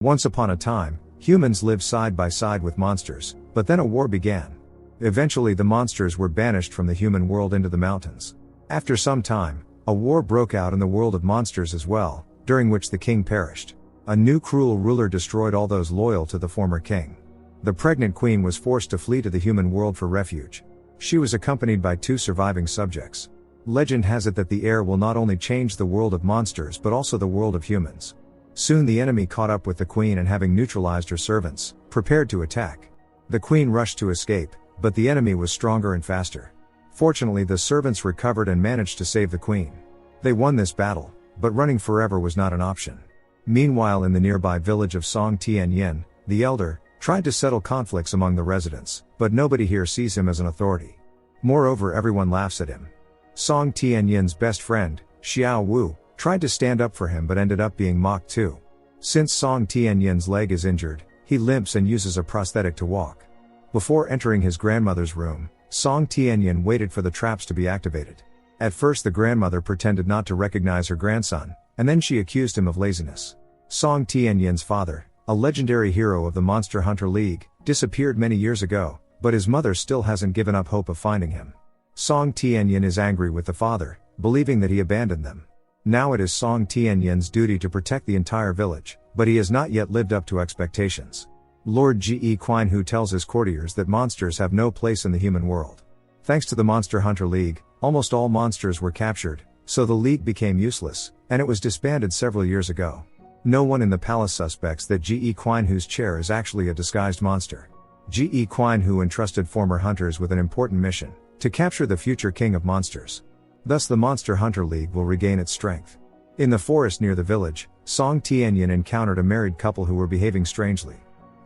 Once upon a time, humans lived side by side with monsters, but then a war began. Eventually the monsters were banished from the human world into the mountains. After some time, a war broke out in the world of monsters as well, during which the king perished. A new cruel ruler destroyed all those loyal to the former king. The pregnant queen was forced to flee to the human world for refuge. She was accompanied by 2 surviving subjects. Legend has it that the heir will not only change the world of monsters but also the world of humans. Soon the enemy caught up with the queen and, having neutralized her servants, prepared to attack. The queen rushed to escape, but the enemy was stronger and faster. Fortunately the servants recovered and managed to save the queen. They won this battle, but running forever was not an option. Meanwhile, in the nearby village of Song Tianyin, the elder tried to settle conflicts among the residents, but nobody here sees him as an authority. Moreover, everyone laughs at him. Song Tianyin's best friend, Xiao Wu, tried to stand up for him but ended up being mocked too. Since Song Tianyin's leg is injured, he limps and uses a prosthetic to walk. Before entering his grandmother's room, Song Tianyin waited for the traps to be activated. At first the grandmother pretended not to recognize her grandson, and then she accused him of laziness. Song Tianyin's father, a legendary hero of the Monster Hunter League, disappeared many years ago, but his mother still hasn't given up hope of finding him. Song Tianyin is angry with the father, believing that he abandoned them. Now it is Song Tianyin's duty to protect the entire village, but he has not yet lived up to expectations. Lord Ge Qianhu tells his courtiers that monsters have no place in the human world. Thanks to the Monster Hunter League, almost all monsters were captured, so the league became useless, and it was disbanded several years ago. No one in the palace suspects that Ge Qianhu's chair is actually a disguised monster. Ge Qianhu entrusted former hunters with an important mission: to capture the future king of monsters. Thus the Monster Hunter League will regain its strength. In the forest near the village, Song Tianyin encountered a married couple who were behaving strangely.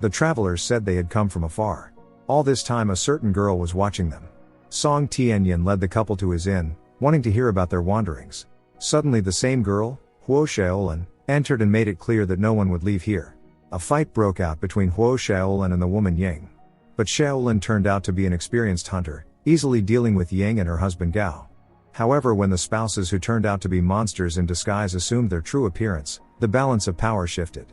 The travelers said they had come from afar. All this time a certain girl was watching them. Song Tianyin led the couple to his inn, wanting to hear about their wanderings. Suddenly the same girl, Huo Shaolin, entered and made it clear that no one would leave here. A fight broke out between Huo Shaolin and the woman Ying. But Shaolin turned out to be an experienced hunter, easily dealing with Ying and her husband Gao. However, when the spouses who turned out to be monsters in disguise assumed their true appearance, the balance of power shifted.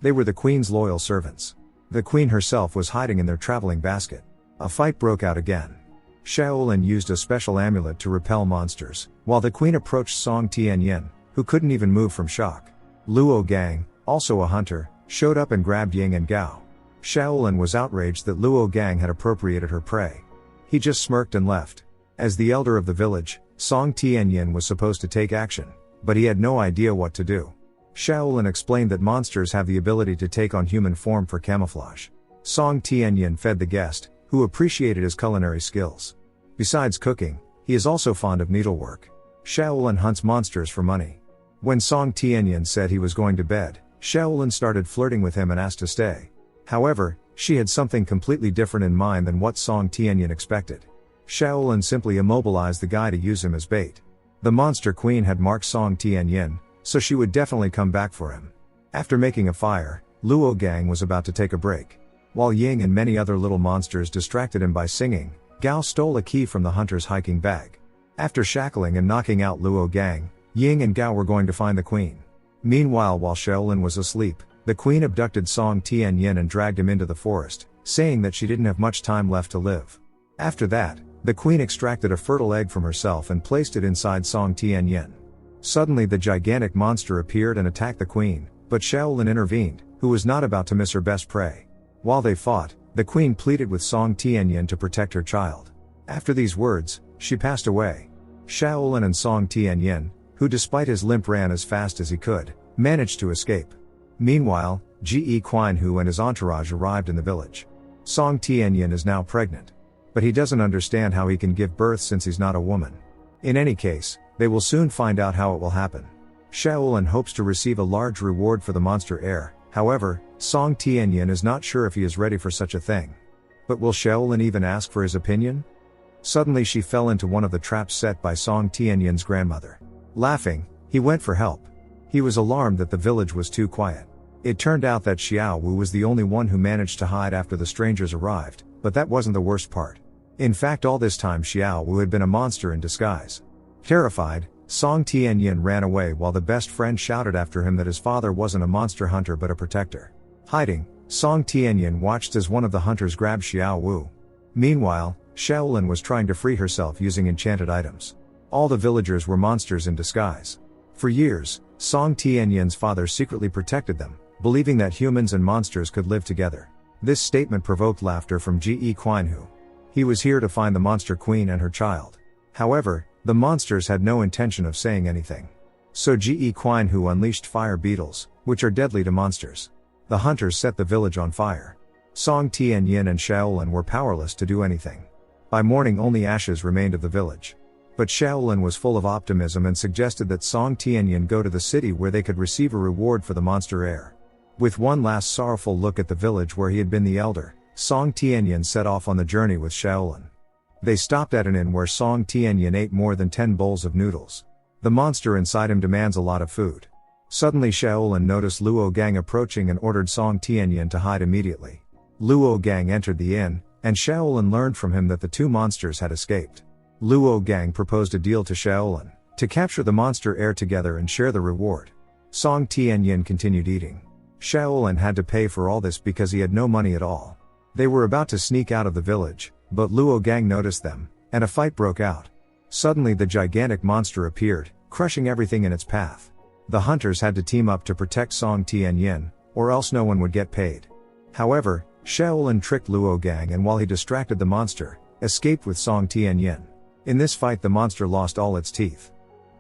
They were the queen's loyal servants. The queen herself was hiding in their traveling basket. A fight broke out again. Shaolin used a special amulet to repel monsters, while the queen approached Song Tianyin, who couldn't even move from shock. Luo Gang, also a hunter, showed up and grabbed Ying and Gao. Shaolin was outraged that Luo Gang had appropriated her prey. He just smirked and left. As the elder of the village, Song Tianyin was supposed to take action, but he had no idea what to do. Shaolin explained that monsters have the ability to take on human form for camouflage. Song Tianyin fed the guest, who appreciated his culinary skills. Besides cooking, he is also fond of needlework. Shaolin hunts monsters for money. When Song Tianyin said he was going to bed, Shaolin started flirting with him and asked to stay. However, she had something completely different in mind than what Song Tianyin expected. Shaolin simply immobilized the guy to use him as bait. The monster queen had marked Song Tianyin, so she would definitely come back for him. After making a fire, Luo Gang was about to take a break. While Ying and many other little monsters distracted him by singing, Gao stole a key from the hunter's hiking bag. After shackling and knocking out Luo Gang, Ying and Gao were going to find the queen. Meanwhile, while Shaolin was asleep, the queen abducted Song Tianyin and dragged him into the forest, saying that she didn't have much time left to live. After that, the queen extracted a fertile egg from herself and placed it inside Song Tianyin. Suddenly the gigantic monster appeared and attacked the queen, but Shaolin intervened, who was not about to miss her best prey. While they fought, the queen pleaded with Song Tianyin to protect her child. After these words, she passed away. Shaolin and Song Tianyin, who despite his limp ran as fast as he could, managed to escape. Meanwhile, Ge Qianhu and his entourage arrived in the village. Song Tianyin is now pregnant. But he doesn't understand how he can give birth since he's not a woman. In any case, they will soon find out how it will happen. Shaolin hopes to receive a large reward for the monster heir. However, Song Tianyin is not sure if he is ready for such a thing. But will Shaolin even ask for his opinion? Suddenly she fell into one of the traps set by Song Tianyin's grandmother. Laughing, he went for help. He was alarmed that the village was too quiet. It turned out that Xiao Wu was the only one who managed to hide after the strangers arrived, but that wasn't the worst part. In fact, all this time Xiao Wu had been a monster in disguise. Terrified, Song Tianyin ran away while the best friend shouted after him that his father wasn't a monster hunter but a protector. Hiding, Song Tianyin watched as one of the hunters grabbed Xiao Wu. Meanwhile, Shaolin was trying to free herself using enchanted items. All the villagers were monsters in disguise. For years, Song Tianyin's father secretly protected them, believing that humans and monsters could live together. This statement provoked laughter from Ge Qianhu. He was here to find the monster queen and her child. However, the monsters had no intention of saying anything. So Ge Qianhu unleashed fire beetles, which are deadly to monsters. The hunters set the village on fire. Song Tianyin and Shaolin were powerless to do anything. By morning only ashes remained of the village. But Shaolin was full of optimism and suggested that Song Tianyin go to the city where they could receive a reward for the monster heir. With one last sorrowful look at the village where he had been the elder, Song Tianyin set off on the journey with Shaolin. They stopped at an inn where Song Tianyin ate more than 10 bowls of noodles. The monster inside him demands a lot of food. Suddenly Shaolin noticed Luo Gang approaching and ordered Song Tianyin to hide immediately. Luo Gang entered the inn, and Shaolin learned from him that the two monsters had escaped. Luo Gang proposed a deal to Shaolin, to capture the monster heir together and share the reward. Song Tianyin continued eating. Shaolin had to pay for all this because he had no money at all. They were about to sneak out of the village, but Luo Gang noticed them, and a fight broke out. Suddenly the gigantic monster appeared, crushing everything in its path. The hunters had to team up to protect Song Tianyin, or else no one would get paid. However, Shaolin tricked Luo Gang and while he distracted the monster, escaped with Song Tianyin. In this fight the monster lost all its teeth.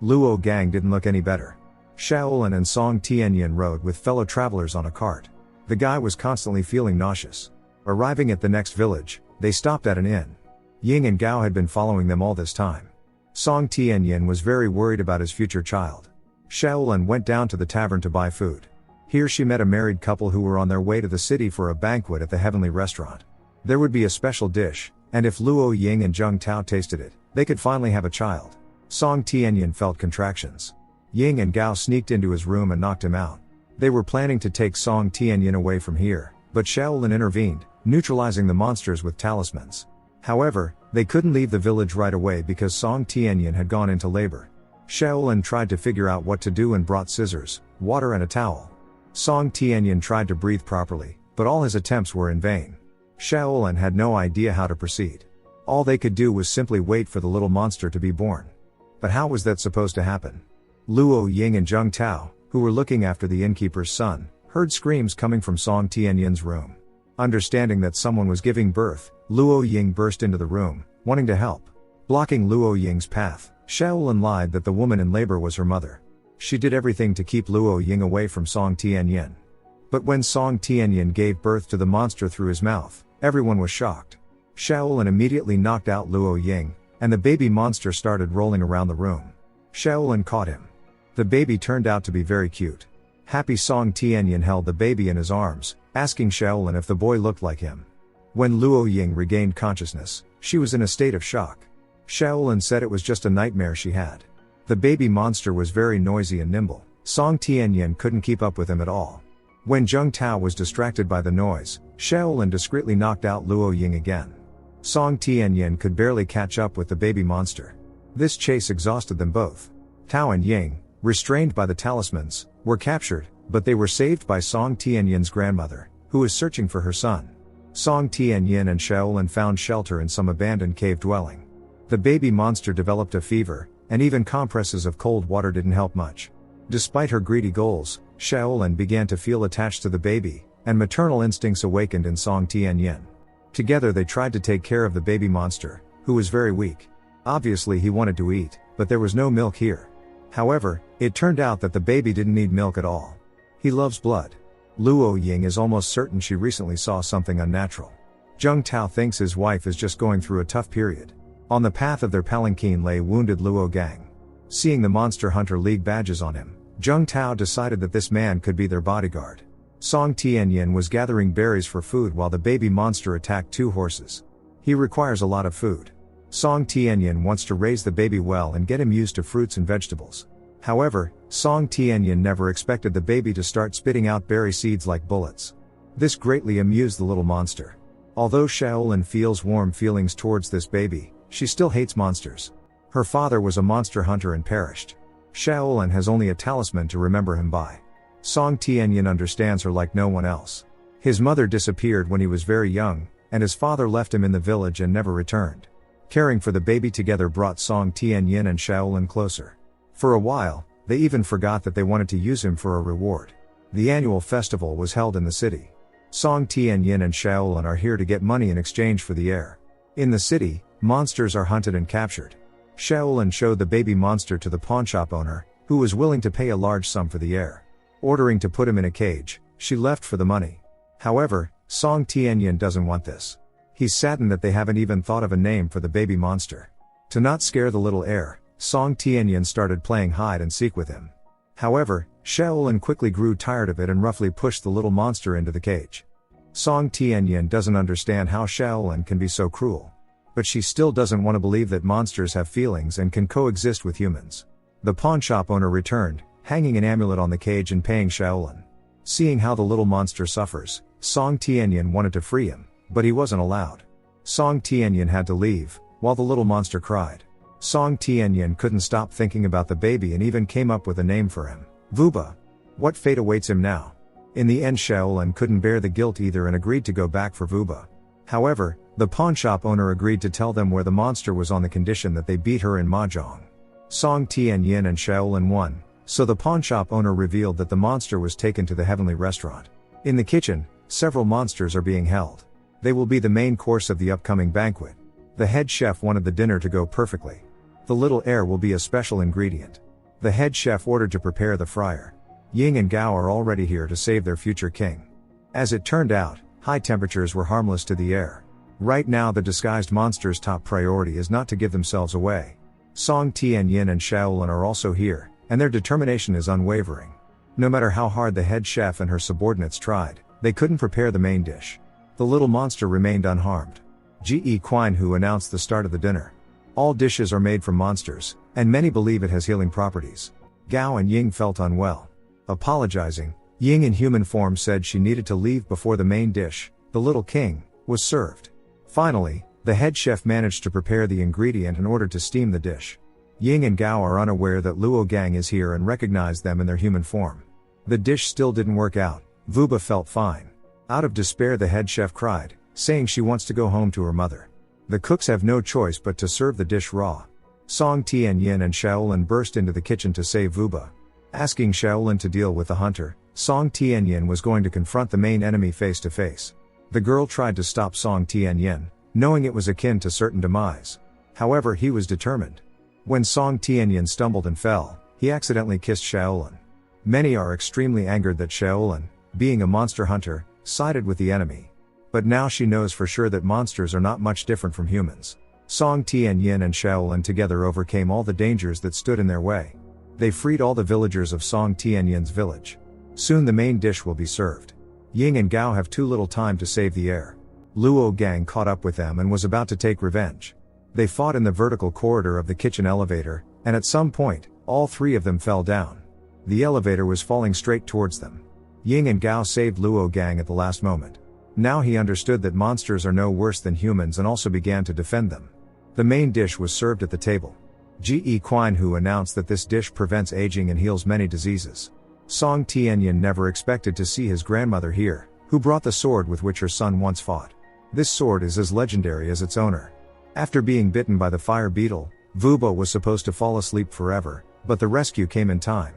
Luo Gang didn't look any better. Shaolin and Song Tianyin rode with fellow travelers on a cart. The guy was constantly feeling nauseous. Arriving at the next village, they stopped at an inn. Ying and Gao had been following them all this time. Song Tianyin was very worried about his future child. Shaolin went down to the tavern to buy food. Here she met a married couple who were on their way to the city for a banquet at the Heavenly Restaurant. There would be a special dish, and if Luo Ying and Zheng Tao tasted it, they could finally have a child. Song Tianyin felt contractions. Ying and Gao sneaked into his room and knocked him out. They were planning to take Song Tianyin away from here, but Shaolin intervened, neutralizing the monsters with talismans. However, they couldn't leave the village right away because Song Tianyin had gone into labor. Shaolin tried to figure out what to do and brought scissors, water and a towel. Song Tianyin tried to breathe properly, but all his attempts were in vain. Shaolin had no idea how to proceed. All they could do was simply wait for the little monster to be born. But how was that supposed to happen? Luo Ying and Zheng Tao, who were looking after the innkeeper's son, heard screams coming from Song Tianyin's room. Understanding that someone was giving birth, Luo Ying burst into the room, wanting to help. Blocking Luo Ying's path, Shaolin lied that the woman in labor was her mother. She did everything to keep Luo Ying away from Song Tianyin. But when Song Tianyin gave birth to the monster through his mouth, everyone was shocked. Shaolin immediately knocked out Luo Ying, and the baby monster started rolling around the room. Shaolin caught him. The baby turned out to be very cute. Happy Song Tianyin held the baby in his arms, asking Shaolin if the boy looked like him. When Luo Ying regained consciousness, she was in a state of shock. Shaolin said it was just a nightmare she had. The baby monster was very noisy and nimble. Song Tianyin couldn't keep up with him at all. When Zheng Tao was distracted by the noise, Shaolin discreetly knocked out Luo Ying again. Song Tianyin could barely catch up with the baby monster. This chase exhausted them both. Tao and Ying, restrained by the talismans, were captured, but they were saved by Song Tianyin's grandmother, who was searching for her son. Song Tianyin and Shaolin found shelter in some abandoned cave dwelling. The baby monster developed a fever, and even compresses of cold water didn't help much. Despite her greedy goals, Shaolin began to feel attached to the baby, and maternal instincts awakened in Song Tianyin. Together they tried to take care of the baby monster, who was very weak. Obviously he wanted to eat, but there was no milk here. However, it turned out that the baby didn't need milk at all. He loves blood. Luo Ying is almost certain she recently saw something unnatural. Zheng Tao thinks his wife is just going through a tough period. On the path of their palanquin lay wounded Luo Gang. Seeing the Monster Hunter League badges on him, Zheng Tao decided that this man could be their bodyguard. Song Tianyin was gathering berries for food while the baby monster attacked two horses. He requires a lot of food. Song Tianyin wants to raise the baby well and get him used to fruits and vegetables. However, Song Tianyin never expected the baby to start spitting out berry seeds like bullets. This greatly amused the little monster. Although Shaolin feels warm feelings towards this baby, she still hates monsters. Her father was a monster hunter and perished. Shaolin has only a talisman to remember him by. Song Tianyin understands her like no one else. His mother disappeared when he was very young, and his father left him in the village and never returned. Caring for the baby together brought Song Tianyin and Shaolin closer. For a while, they even forgot that they wanted to use him for a reward. The annual festival was held in the city. Song Tianyin and Shaolin are here to get money in exchange for the heir. In the city, monsters are hunted and captured. Shaolin showed the baby monster to the pawnshop owner, who was willing to pay a large sum for the heir. Ordering to put him in a cage, she left for the money. However, Song Tianyin doesn't want this. He's saddened that they haven't even thought of a name for the baby monster. To not scare the little heir, Song Tianyin started playing hide and seek with him. However, Shaolin quickly grew tired of it and roughly pushed the little monster into the cage. Song Tianyin doesn't understand how Shaolin can be so cruel. But she still doesn't want to believe that monsters have feelings and can coexist with humans. The pawnshop owner returned, hanging an amulet on the cage and paying Shaolin. Seeing how the little monster suffers, Song Tianyin wanted to free him, but he wasn't allowed. Song Tianyin had to leave, while the little monster cried. Song Tianyin couldn't stop thinking about the baby and even came up with a name for him, Vuba. What fate awaits him now? In the end, Shaolin couldn't bear the guilt either and agreed to go back for Vuba. However, the pawnshop owner agreed to tell them where the monster was on the condition that they beat her in mahjong. Song Tianyin and Shaolin won, so the pawnshop owner revealed that the monster was taken to the heavenly restaurant. In the kitchen, several monsters are being held. They will be the main course of the upcoming banquet. The head chef wanted the dinner to go perfectly. The little heir will be a special ingredient. The head chef ordered to prepare the fryer. Ying and Gao are already here to save their future king. As it turned out, high temperatures were harmless to the heir. Right now the disguised monster's top priority is not to give themselves away. Song Tianyin and Shaolin are also here, and their determination is unwavering. No matter how hard the head chef and her subordinates tried, they couldn't prepare the main dish. The little monster remained unharmed. Ge Qianhu announced the start of the dinner. All dishes are made from monsters, and many believe it has healing properties. Gao and Ying felt unwell. Apologizing, Ying in human form said she needed to leave before the main dish, the little king, was served. Finally, the head chef managed to prepare the ingredient in order to steam the dish. Ying and Gao are unaware that Luo Gang is here and recognize them in their human form. The dish still didn't work out. Vuba felt fine. Out of despair, the head chef cried, saying she wants to go home to her mother. The cooks have no choice but to serve the dish raw. Song Tianyin and Shaolin burst into the kitchen to save Vuba. Asking Shaolin to deal with the hunter, Song Tianyin was going to confront the main enemy face to face. The girl tried to stop Song Tianyin, knowing it was akin to certain demise. However, he was determined. When Song Tianyin stumbled and fell, he accidentally kissed Shaolin. Many are extremely angered that Shaolin, being a monster hunter, sided with the enemy. But now she knows for sure that monsters are not much different from humans. Song Tianyin and Shaolin together overcame all the dangers that stood in their way. They freed all the villagers of Song Tianyin's village. Soon the main dish will be served. Ying and Gao have too little time to save the heir. Luo Gang caught up with them and was about to take revenge. They fought in the vertical corridor of the kitchen elevator, and at some point, all three of them fell down. The elevator was falling straight towards them. Ying and Gao saved Luo Gang at the last moment. Now he understood that monsters are no worse than humans and also began to defend them. The main dish was served at the table. Ge Qianhu announced that this dish prevents aging and heals many diseases. Song Tianyin never expected to see his grandmother here, who brought the sword with which her son once fought. This sword is as legendary as its owner. After being bitten by the fire beetle, Vuba was supposed to fall asleep forever, but the rescue came in time.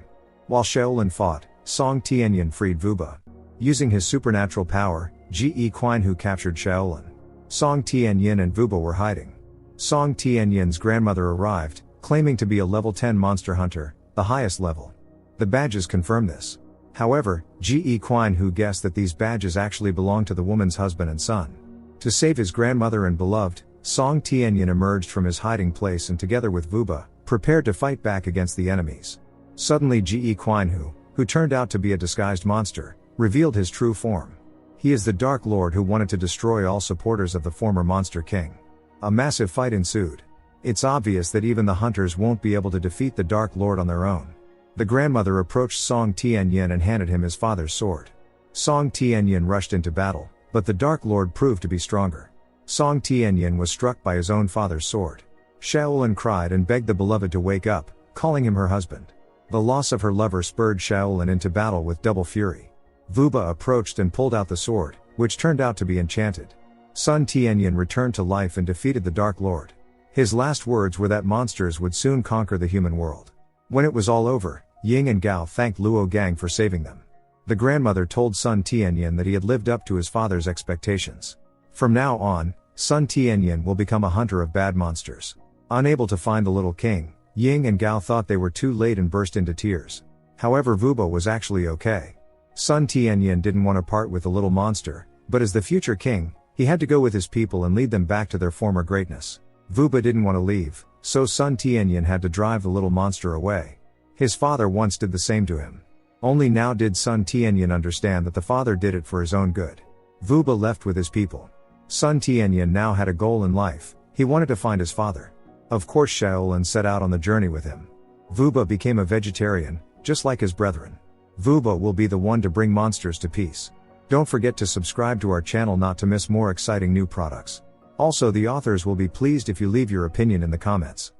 While Shaolin fought, Song Tianyin freed Vuba. Using his supernatural power, Ge Qianhu captured Shaolin. Song Tianyin and Vuba were hiding. Song Tianyin's grandmother arrived, claiming to be a level 10 monster hunter, the highest level. The badges confirm this. However, Ge Qianhu guessed that these badges actually belonged to the woman's husband and son. To save his grandmother and beloved, Song Tianyin emerged from his hiding place and together with Vuba, prepared to fight back against the enemies. Suddenly Ge Qianhu, who turned out to be a disguised monster, revealed his true form. He is the Dark Lord who wanted to destroy all supporters of the former Monster King. A massive fight ensued. It's obvious that even the hunters won't be able to defeat the Dark Lord on their own. The grandmother approached Song Tianyin and handed him his father's sword. Song Tianyin rushed into battle, but the Dark Lord proved to be stronger. Song Tianyin was struck by his own father's sword. Shaolin cried and begged the beloved to wake up, calling him her husband. The loss of her lover spurred Shaolin into battle with double fury. Vuba approached and pulled out the sword, which turned out to be enchanted. Sun Tianyin returned to life and defeated the Dark Lord. His last words were that monsters would soon conquer the human world. When it was all over, Ying and Gao thanked Luo Gang for saving them. The grandmother told Sun Tianyin that he had lived up to his father's expectations. From now on, Sun Tianyin will become a hunter of bad monsters. Unable to find the little king, Ying and Gao thought they were too late and burst into tears. However, Vuba was actually okay. Sun Tianyin didn't want to part with the little monster, but as the future king, he had to go with his people and lead them back to their former greatness. Vuba didn't want to leave, so Sun Tianyin had to drive the little monster away. His father once did the same to him. Only now did Sun Tianyin understand that the father did it for his own good. Vuba left with his people. Sun Tianyin now had a goal in life. He wanted to find his father. Of course, Shaolin set out on the journey with him. Vuba became a vegetarian, just like his brethren. Vuba will be the one to bring monsters to peace. Don't forget to subscribe to our channel not to miss more exciting new products. Also, the authors will be pleased if you leave your opinion in the comments.